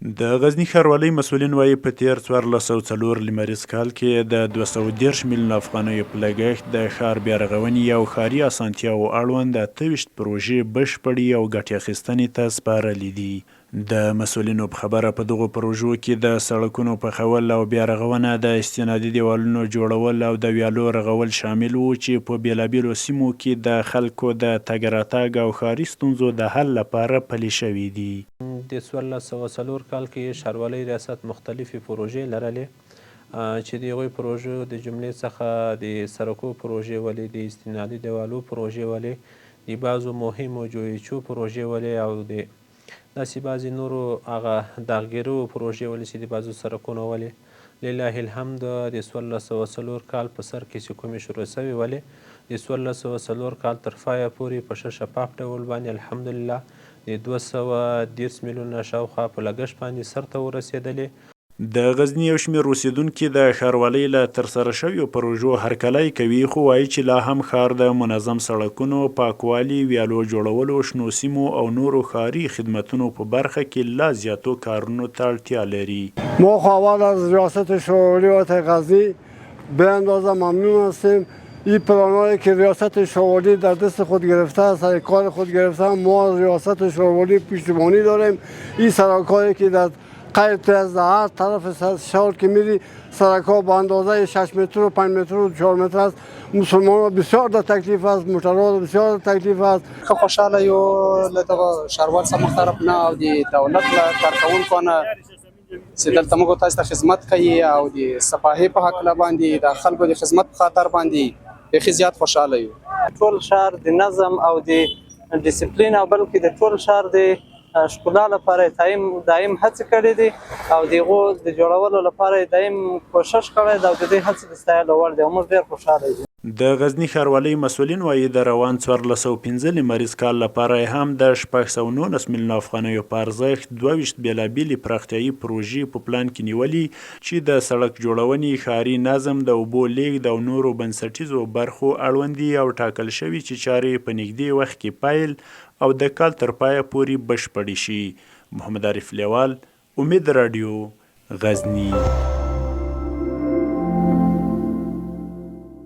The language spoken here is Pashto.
د غزني ښاروالۍ مسؤلین وایي په تېر 1404 لمریز کال کې د 230 میلیون افغانیو په لګښت د ښار بیارغونې او ښاري اسانتیاوو اړوند 28 پروژې بشپړې او ګټې اخیستنې ته سپارلې دي. د مسؤلینو په خبره په دغو پروژو کې د سړکونو پخول او بیارغونه، د استنادي دیوالونو جوړول او د ویالو رغول شامل وو چې په بیلابیلو سیمو کې د خلکو د تګ راتګ او ښاري ستونزو د حل لپاره پلي شوي دي. د 1404 کال کې ښاروالۍ ریاست مختلفې پروژې لرلې چې د هغوی پروژو د جملې څخه د سړکو پروژې ولې، د استنادي دیوالو پروژې ولې، د بعضو مهمو جویچو پروژې ولې او د داسې بعضې نورو هغه داغګیرو پروژې ولې چې د بعضو سړکونو ولې. لله الحمد د 1404 کال په سر کې چې کومې شروع سوې ولې د 1404 کال تر پایه پورې په ښه شفاف ډول باندې الحمدلله د 210 میلیونه شاوخوا په لګښت باندې سرته ورسېدلې. د غزني یو شمېر اوسیدونکي د ښاروالۍ له ترسره شویو پروژو هرکلی کوي، خو وایي چې لا هم ښار د منظم سړکونو، پاکوالي، ویالو جوړولو، شنو سیمو او نورو ښاري خدمتونو په برخه کې لا زیاتو کارونو ته اړتیا لري. ما اول از ریاست شورولی غزنی به اندازه ممنون هستیم. این پلانهایی که ریاست شورولی در دست خود گرفته، سر کار خود گرفته، ما از ریاست شورولی پشتیبانی داریم. این سرکایی که در قید از هر طرف شهر که میری سرک‌ها با اندازه 6 متر و 5 متر و 4 متر است. مسلمان بسیار در تکلیف است، مشترات بسیار در تکلیف است. خوشحاله یو له دغه ښاروال څخه طرف نه او د دولت له کارکوونکو نه چې دلته موږ تاسو ته خدمت کوي او د صفاهي په هکله باندې د خلکو د خدمت په خاطر باندې بیخي زیات خوشحاله یو. ټول ښار د نظم او د ډیسپلین او بلکې د ټول ښار د ښکلا لپاره دایم هڅې کړې دي او د هغو د جوړولو لپاره دایم کوشش کړی دی او د دې هڅې د ستایلو وړ دی او موږ ډېر خوشحاله یو. د غزني ښاروالۍ مسؤلین وایي د روان 1415 لمریز کال لپاره هم د 619 میلیون افغانیو په ارزښت 22 بېلابېلې پراختیایي پروژې په پلان کې نیولي چې د سړک جوړونې، ښاري نظم، د اوبو لیږد او نورو بنسټیزو برخو اړوند دي او ټاکل شوي چې چارې په نږدې وخت کې پیل او د کال تر پایه پورې بشپړې شي. محمد عارف لیوال، امید رادیو، غزني.